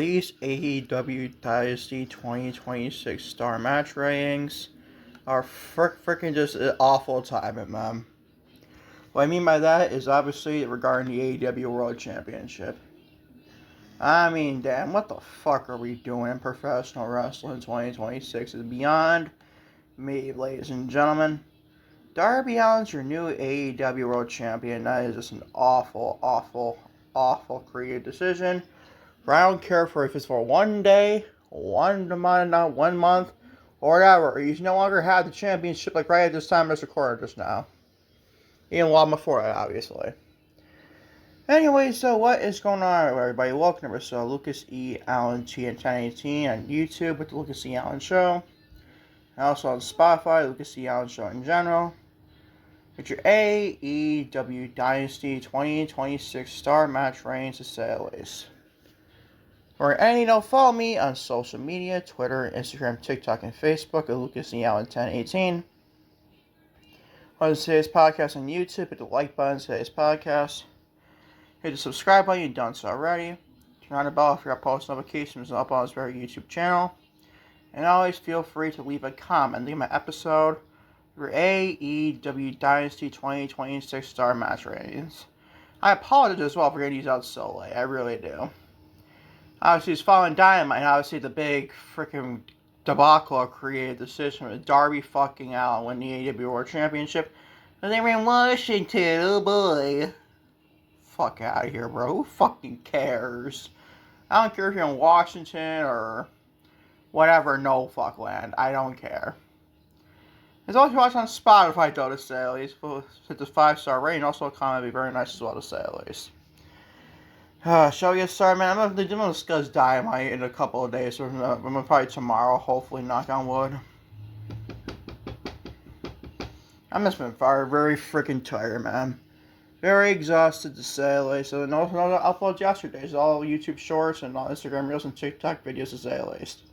these AEW Dynasty 2026 star match ratings are freaking just an awful timing, man. What I mean by that is obviously regarding the AEW World Championship. I mean, damn, what the fuck are we doing in professional wrestling 2026 is beyond me, ladies and gentlemen. Darby Allin's your new AEW World Champion. That is just an awful, awful, awful creative decision. But I don't care if it's for 1 day, 1 month, 1 month, or whatever. You no longer have the championship like right at this time as recorded just now. Even long before that, obviously. Anyway, so what is going on, everybody? Welcome to episode Lucas E. Allen T and 1018 on YouTube with the Lucas E. Allen Show. And also on Spotify, Lucas E. Allen Show in general. It's your AEW Dynasty 2026 star match ratings to say the least. For any, don't follow me on social media, Twitter, Instagram, TikTok, and Facebook at Lucas E. Allen 1018. On today's podcast on YouTube, hit the like button to today's podcast. Hit the subscribe button if you've done so already. Turn on the bell if you're post notifications and up on this very YouTube channel. And always feel free to leave a comment. Leave my episode for AEW Dynasty 2026 star match ratings. I apologize as well for getting these out so late. I really do. Obviously, it's following Dynamite, and obviously the big freaking debacle created decision with Darby fucking Allin winning the AEW World Championship. And they were in Washington, oh boy. Fuck out of here, bro. Who fucking cares? I don't care if you're in Washington or whatever, no fuck land. I don't care. As always, watch on Spotify, though, to say at least. Hit the 5-star rating. Also, a comment would be very nice as well, to say at least. Shall we get started, man? I'm going to discuss Dynamite in a couple of days. Probably tomorrow, hopefully, knock on wood. I'm just been very freaking tired, man. Very exhausted, to say the least. So, no uploads yesterday. It's all YouTube shorts and all Instagram reels and TikTok videos, to say the least.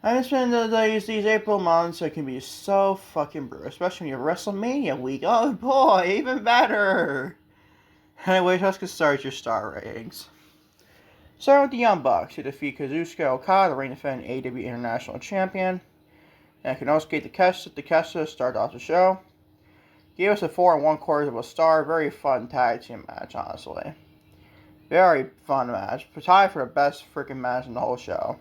I just spend these April months. It can be so fucking brutal, especially when you have WrestleMania week. Oh boy, even better. Anyway, let's get started with your star ratings. Starting with the Young Bucks, who defeat Kazuchika Okada, the reigning defending AEW International Champion. And Konosuke Takeshita started off the show. Gave us a 4 1/4 of a star. Very fun tag team match, honestly. Very fun match. Tied for the best freaking match in the whole show.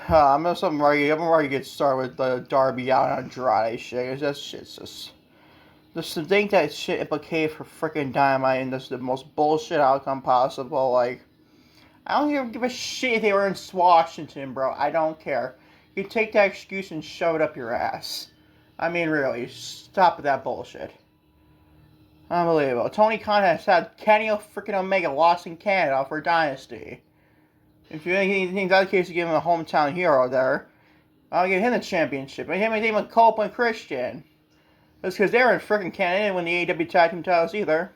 I'm ready to get started with the Darby Allin Andrade shit. That shit's just to think that shit implicated for freaking Dynamite and that's the most bullshit outcome possible. Like, I don't even give a shit if they were in Washington, bro. I don't care. You take that excuse and shove it up your ass. I mean, really, stop with that bullshit. Unbelievable. Tony Khan has had Kenny freaking Omega lost in Canada for Dynasty. If you think that's the case, you give him a hometown hero there. I'll give him the championship. And him and Damon Copeland Christian. That's because they were in freaking Canada. They didn't win the AEW tag team titles either.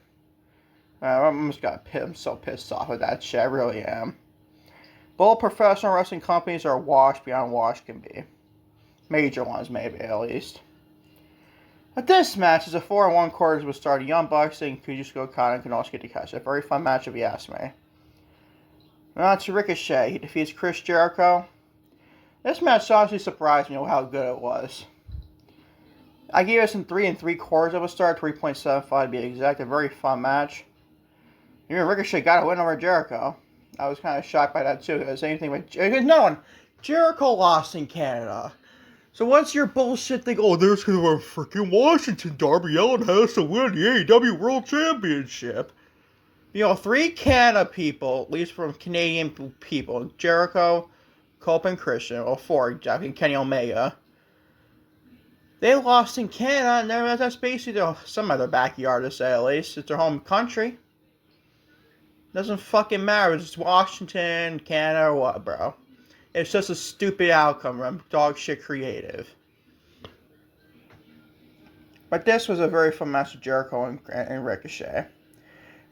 I'm so pissed off with that shit. I really am. Both professional wrestling companies are washed beyond wash can be. Major ones, maybe, at least. But this match is a 4 1/4 with start of Young Bucks and Kazuchika Okada and Konosuke Takeshita. A very fun match if you ask me. Now to Ricochet. He defeats Chris Jericho. This match honestly surprised me with how good it was. I gave it some 3 3/4 of a star, 3.75 to be exact. A very fun match. Even Ricochet got a win over Jericho. I was kind of shocked by that too. Because Jericho lost in Canada. So what's your bullshit thing? Oh, there's because we're freaking Washington. Darby Allin has to win the AEW World Championship. 3 Canada people, at least from Canadian people, Jericho, Copeland Christian, or 4, exactly, Kenny Omega. They lost in Canada, and that's basically some of their backyard, to say at least. It's their home country. Doesn't fucking matter if it's Washington, Canada, or what, bro. It's just a stupid outcome from dog shit creative. But this was a very fun match with Jericho and Ricochet.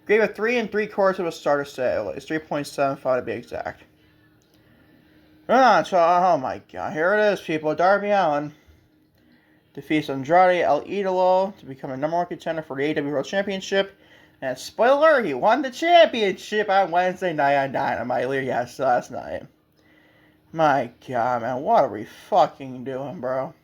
Gave it 3 3/4 of a star to say at least. 3.75 to be exact. So, oh my god. Here it is, people. Darby Allin defeats Andrade El Idolo to become a #1 contender for the AEW World Championship. And spoiler, he won the championship on Wednesday night on Dynamite. Yes, last night. My God, man, what are we fucking doing, bro?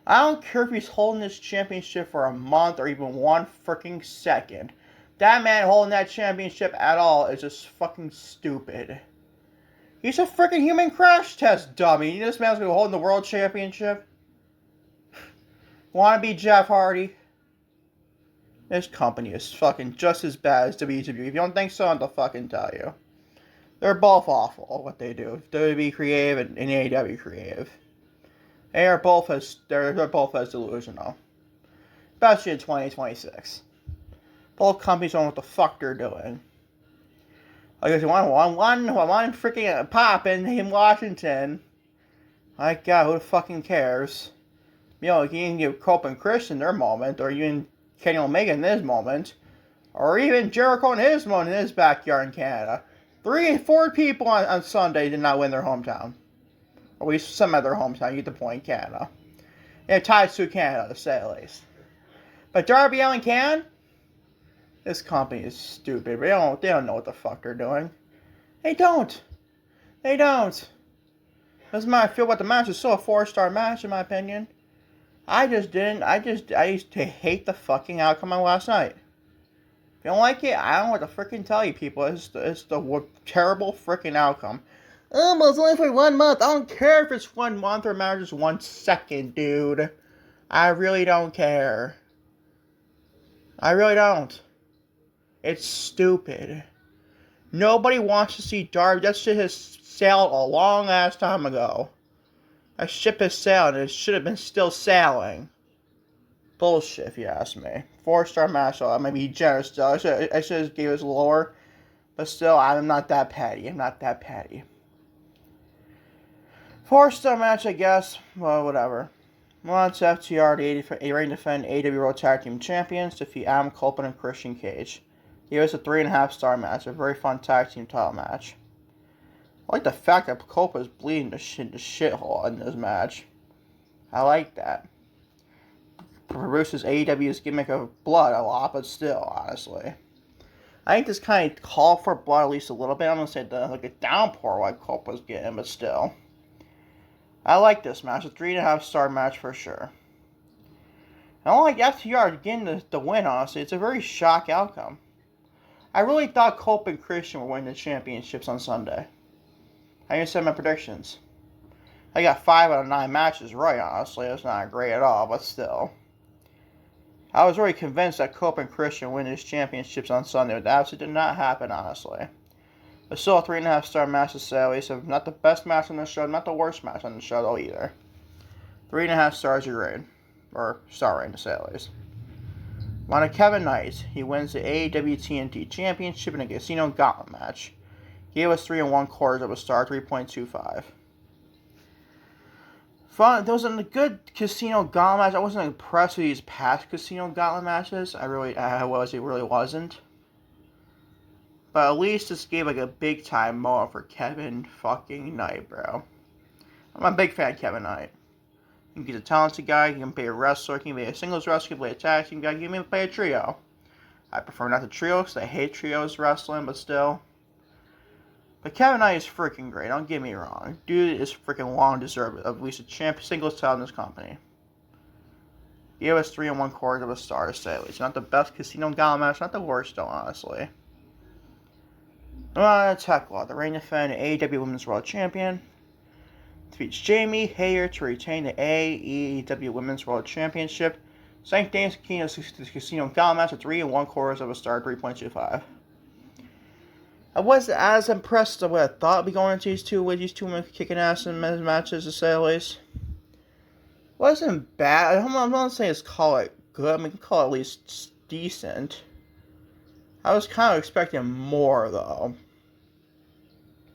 I don't care if he's holding this championship for a month or even 1 freaking second. That man holding that championship at all is just fucking stupid. He's a freaking human crash test dummy. This man's gonna be holding the world championship. Wanna be Jeff Hardy? This company is fucking just as bad as WWE. If you don't think so, I'm gonna fucking tell you. They're both awful at what they do. WWE creative and AEW creative. They're both as delusional. Especially in 2026. Both companies don't know what the fuck they're doing. I guess one freaking pop in Washington. My God, who fucking cares? You know, you can give Cope and Christian their moment, or even Kenny Omega in his moment, or even Jericho in his moment in his backyard in Canada. 3 and 4 people on Sunday did not win their hometown. Or at least some of their hometown, you get the point, Canada. And it ties to Canada, to say the least. But Darby Allin can? This company is stupid. They don't know what the fuck they're doing. They don't. Doesn't matter how I feel about the match. It's still a 4-star match, in my opinion. I used to hate the fucking outcome of last night. If you don't like it, I don't know what to freaking tell you, people. It's the terrible freaking outcome. Oh, but it's only for 1 month. I don't care if it's 1 month or matters 1 second, dude. I really don't care. I really don't. It's stupid. Nobody wants to see Darby. That shit has sailed a long ass time ago. That ship has sailed and it should have been still sailing. Bullshit, if you ask me. 4-star match, so I may be generous still. I should have gave us lower. But still, I'm not that petty. 4-star match, I guess. Well, whatever. Once FTR, the reigning defend AEW World Tag Team Champions, defeat Adam Copeland and Christian Cage. It was a 3.5-star match, a very fun tag team title match. I like the fact that Copa is bleeding the shithole in this match. I like that. Bruce's AEW's gimmick of blood a lot, but still, honestly. I think this kind of called for blood at least a little bit. I'm going to say like a downpour like Copa's getting, but still. I like this match. A 3.5-star match for sure. I don't like FTR getting the win, honestly. It's a very shock outcome. I really thought Cope and Christian were winning the championships on Sunday. I even said my predictions. I got 5 out of 9 matches right, honestly. That's not great at all, but still. I was really convinced that Cope and Christian win these championships on Sunday, but that absolutely did not happen, honestly. But still a 3.5-star match to say at least. Not the best match on the show, not the worst match on the show, though, either. 3.5 stars your grade. Or star rating, to say at least. On to Kevin Knight. He wins the AEW TNT Championship in a Casino Gauntlet match. He gave us 3 1/4 of a star, 3.25. Fun. There was a good Casino Gauntlet match. I wasn't impressed with these past Casino Gauntlet matches. It really wasn't. But at least this gave like a big time moment for Kevin fucking Knight, bro. I'm a big fan of Kevin Knight. He's a talented guy. He can be a wrestler. He can be a singles wrestler. He can play a tag team guy. He can even play a trio. I prefer not the trio because I hate trios wrestling, but still. But Kevin Knight is freaking great. Don't get me wrong. Dude is freaking long deserved of at least a singles title in this company. He gave us 3 1/4 of a star to say at least. Not the best Casino Gauntlet match. Not the worst though, honestly. Tech Law. The reigning defending AEW Women's World Champion. Defeats Jamie Hayter to retain the AEW Women's World Championship. St. James Casino Gauntlet match at 3 1/4 of a star, 3.25. I wasn't as impressed with what I thought would be going into these two women kicking ass in men's matches, to say the least. Wasn't bad. I'm not saying it's call it good. I mean, call it at least decent. I was kind of expecting more, though,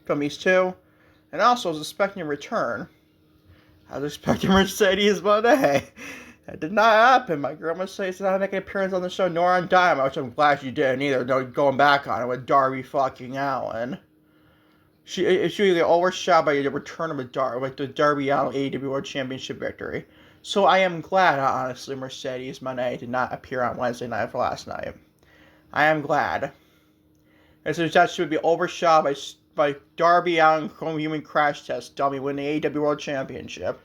from these two. And also, I was expecting a return. I was expecting Mercedes Moné. That did not happen. My girl Mercedes did not make an appearance on the show, nor on Dynamite, which I'm glad she didn't either. No, going back on it with Darby fucking Allin. She was overshadowed by the return of the Darby Allin AEW World Championship victory. So I am glad, honestly, Mercedes Moné did not appear on Wednesday night for last night. I am glad. That should be overshot by Darby Allin Human Crash Test Dummy winning the AEW World Championship.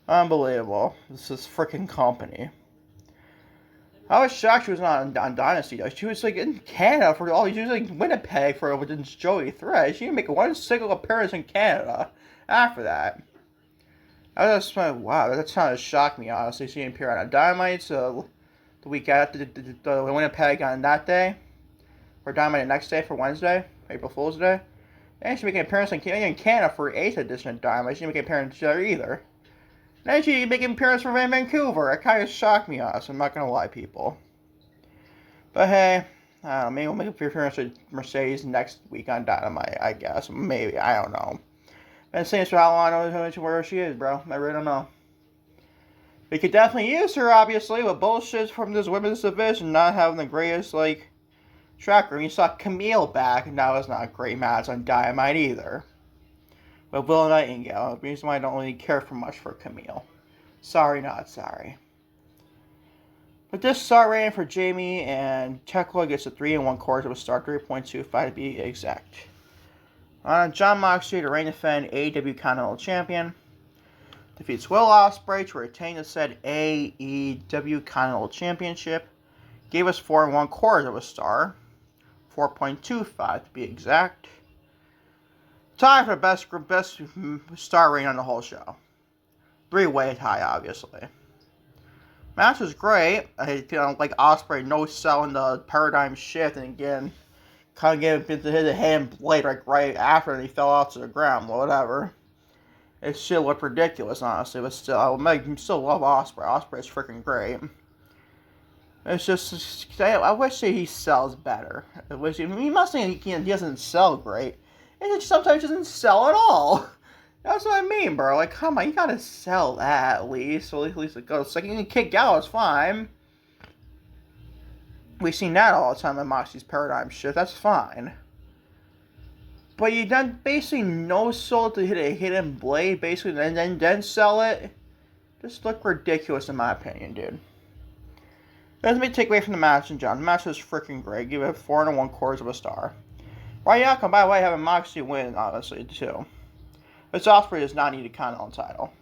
Unbelievable. This is freaking company. I was shocked she was not on Dynasty though. She was like in Canada for all. She was like Winnipeg for with Joey Thread. She didn't make one single appearance in Canada after that. I was just like, wow, that kind of shocked me honestly. She didn't appear on Dynamite the week after the Winnipeg on that day, or Dynamite the next day for Wednesday, April Fool's Day. And she made an appearance in Canada for 8th edition of Dynamite. She didn't make an appearance there either. Then she make an appearance for Vancouver. It kind of shocked me, honestly. I'm not going to lie, people. But hey, I don't know, maybe we'll make an appearance with Mercedes next week on Dynamite, I guess. Maybe. I don't know. Been saying this for how long I know where she is, bro. I really don't know. We could definitely use her, obviously, with bullshit from this women's division not having the greatest, tracker. You saw Camille back, and that was not a great match on Dynamite either. But Will Nightingale, the reason why I don't really care for much for Camille. Sorry, not sorry. But this star rating for Jamie and Tekla gets a 3 1/4 of a star, 3.25 to be exact. John Moxley to reign defend AEW Continental Champion. Defeats Will Ospreay to retain the said AEW Continental Championship. Gave us 4 1/4 of a star, 4.25 to be exact. Tie for best star rating on the whole show. 3-way tie, obviously. Match was great. I like Ospreay no selling the paradigm shift, and again, kind of gave him the hand blade right after, and he fell off to the ground. Whatever. It shit looked ridiculous, honestly, but still, I still love Ospreay. Ospreay's freaking great. It's just, I wish that he sells better. He must think he doesn't sell great. And it sometimes doesn't sell at all. That's what I mean, bro. Like, come on, you gotta sell that at least. So at least it goes. Like, you can kick out, it's fine. We've seen that all the time in Moxie's paradigm shift. That's fine. But you done basically no sold to hit a hidden blade, basically, and then sell it. Just look ridiculous in my opinion, dude. Let me take away from the match in general. The match was freaking great. Give it 4 1/4 of a star. Ryaka, by the way, having Moxley win, honestly, too. But Ospreay does not need a Continental title.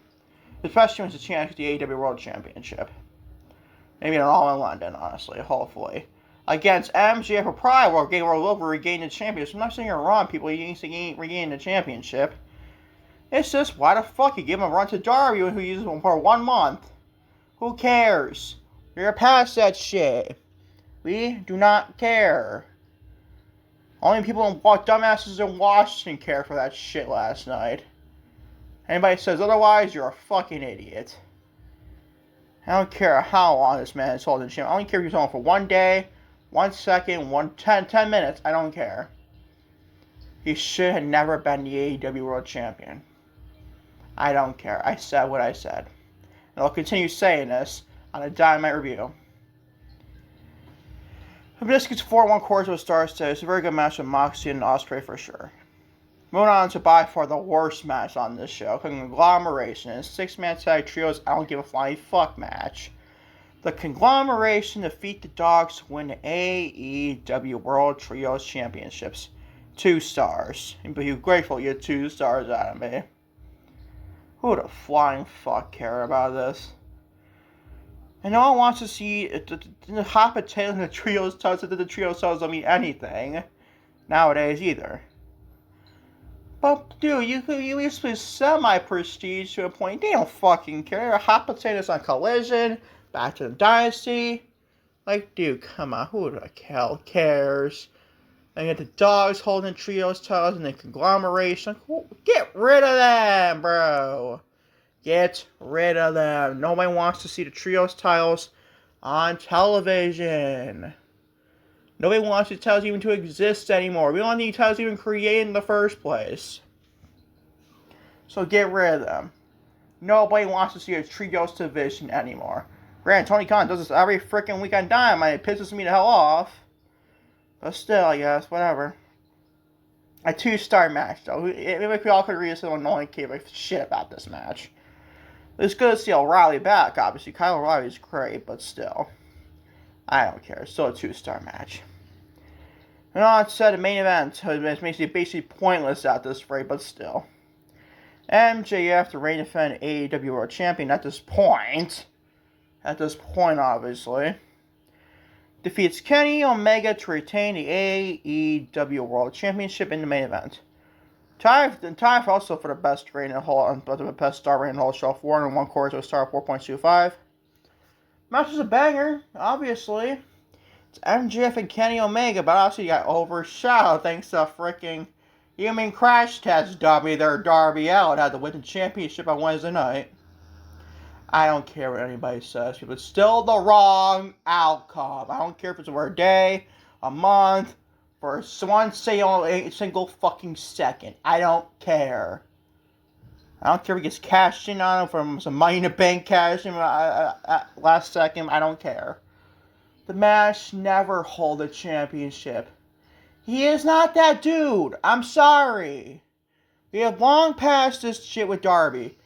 Especially when it's a chance for the AEW World Championship. Maybe an all in London, honestly, hopefully. Against MJF or Pride, where Gabriel will regain the championship. I'm not saying you're wrong, people. You need to regain the championship. It's just, why the fuck you give him a run to Darby who uses him for 1 month? Who cares? You're past that shit. We do not care. Only people in dumbasses in Washington care for that shit last night. Anybody says otherwise, you're a fucking idiot. I don't care how long this man is holding the champ. I don't care if he's holding for 1 day, 1 second, 10 minutes. I don't care. He should have never been the AEW World Champion. I don't care. I said what I said. And I'll continue saying this on a Dynamite review. This gets 4 1/4 of a star today. It's a very good match with Moxley and Ospreay for sure. Moving on to by far the worst match on this show. Conglomeration. A 6-man tag trios I don't give a flying fuck match. The Conglomeration defeat the Dogs to win the AEW World Trios Championships. 2 stars. But you're grateful you get 2 stars out of me. Who the flying fuck care about this? And no one wants to see the hot potato and the trios titles. The trios titles don't mean anything nowadays either. But dude, you at least play semi-prestige to a point. They don't fucking care. Hot potatoes on Collision, back to the Dynasty. Like, dude, come on, who the hell cares? And you get the Dogs holding trios titles and the Conglomeration. Get rid of them, bro. Get rid of them. Nobody wants to see the trios titles on television. Nobody wants these titles even to exist anymore. We don't need titles even created in the first place. So get rid of them. Nobody wants to see a trios division anymore. Granted, Tony Khan does this every freaking week on Dynamite. It pisses me the hell off. But still, I guess, whatever. A 2-star match, though. If we all could agree, no one gave a shit about this match. It's good to see O'Reilly back, obviously. Kyle O'Reilly's great, but still. I don't care. It's still a 2-star match. And all that said, the main event makes it basically pointless at this rate, but still. MJF, the reign defending AEW World Champion at this point, obviously, defeats Kenny Omega to retain the AEW World Championship in the main event. Tie also for the best rating in the whole, the best star rating in the whole show, 4.25 to a star 4.25. Match is a banger, obviously. It's MJF and Kenny Omega, but obviously you got overshadowed thanks to freaking human crash test Darby Allin had to win the championship on Wednesday night. I don't care what anybody says, but it's still the wrong outcome. I don't care if it's for a day, a month, for one single fucking second. I don't care. I don't care if he gets cashed in on him from some Money in the Bank cash in last second. I don't care. The match never hold the championship. He is not that dude. I'm sorry. We have long passed this shit with Darby.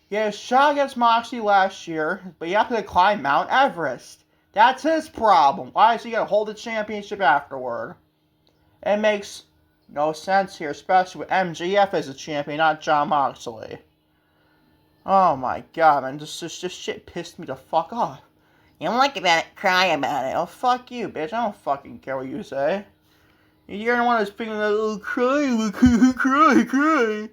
He had a shot against Moxley last year, but he happened to climb Mount Everest. That's his problem. Why is he going to hold the championship afterward? It makes no sense here, especially with MJF as a champion, not Jon Moxley. Oh my god, man. This shit pissed me the fuck off. You don't like about it, cry about it. Oh, fuck you, bitch. I don't fucking care what you say. You're the one that's speaking like, oh, cry.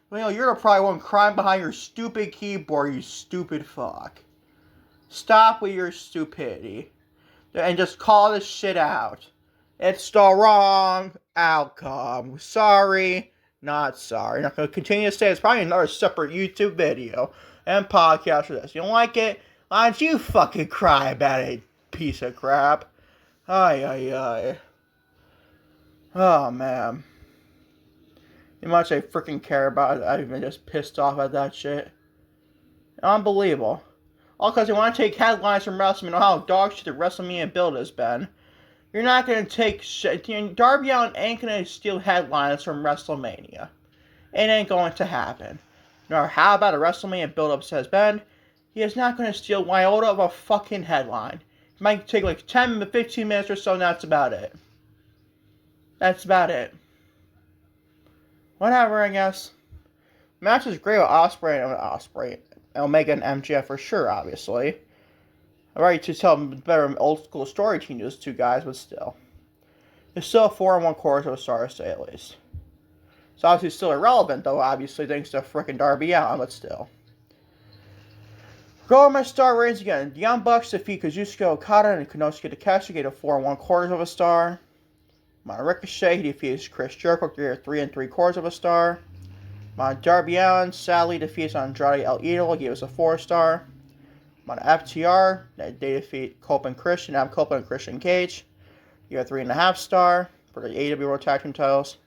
Well, you're probably one crying behind your stupid keyboard, you stupid fuck. Stop with your stupidity. And just call this shit out. It's the wrong outcome. Sorry, not sorry. I'm not going to continue to say it's probably another separate YouTube video and podcast for this. You don't like it? Why don't you fucking cry about it, piece of crap? Ay. Oh, man. How much I freaking care about it. I've been just pissed off at that shit. Unbelievable. All because they want to take headlines from WrestleMania. You know how dog shit the WrestleMania build has been. You're not going to take shit. Darby Allin ain't going to steal headlines from WrestleMania. It ain't going to happen. No matter how bad a WrestleMania build-up has been, he is not going to steal one iota of a fucking headline. It might take like 10 to 15 minutes or so, and that's about it. Whatever, I guess. Match is great with Ospreay, Omega, and MJF for sure, obviously. I'm ready to tell better old school story between those two guys, but still. It's still 4.25 of a star, to say at least. It's obviously still irrelevant, though, obviously, thanks to frickin' Darby Allin, but still. Go with my star ratings again. The Young Bucks defeat Kazuchika Okada and Konosuke Takeshita, get a 4.25 of a star. My Ricochet, he defeats Chris Jericho, 3.75 of a star. My Darby Allin sadly defeats Andrade El Idolo, gave us a 4-star. My FTR, they defeat Cope and Christian, Cope and Christian Cage, give a 3.5 star for the AEW World Tag Team titles.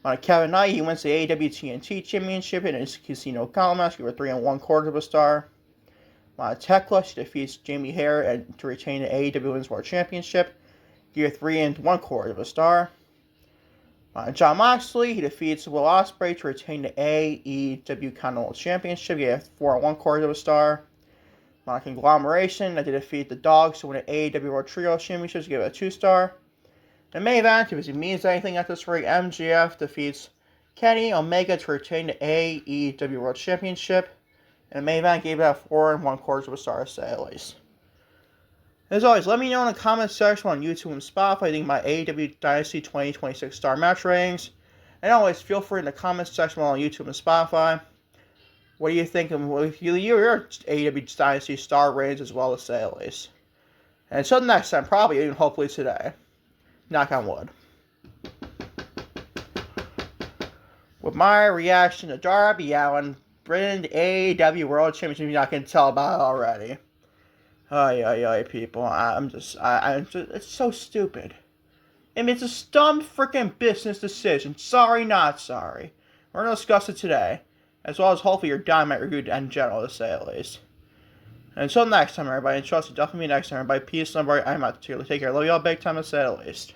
My Kevin Knight, he wins the AEW TNT Championship in his Casino Column match, give a 3.25 of a star. My Tekla, she defeats Jamie Hare and to retain the AEW Women's World Championship, give a 3.25 of a star. Jon Moxley, he defeats Will Ospreay to retain the AEW Continental Championship, give a 4.25 of a star. My Conglomeration, they defeat the Dogs to win the AEW World Trio Championships, give it a 2-star. The main event, if it means anything at this rate, MJF defeats Kenny Omega to retain the AEW World Championship. And the main event gave it a 4.25 of a star, to say at least. As always, let me know in the comment section on YouTube and Spotify what you think of my AEW Dynasty 2026 star match ratings. And always, feel free in the comment section on YouTube and Spotify. What do you think of your AEW Dynasty star ratings as well, to say at least. And until next time, probably even hopefully today. Knock on wood. With my reaction to Darby Allin winning the AEW World Championship, you're not going to tell about it already. Ay, people. It's so stupid. I mean, it's a dumb freaking business decision. Sorry, not sorry. We're going to discuss it today. As well as hopefully your Dynamite review in general, to say at least. And until next time, everybody. And trust you, definitely next time, everybody. Peace and love. I'm out to take care. Love you all big time, to say at least.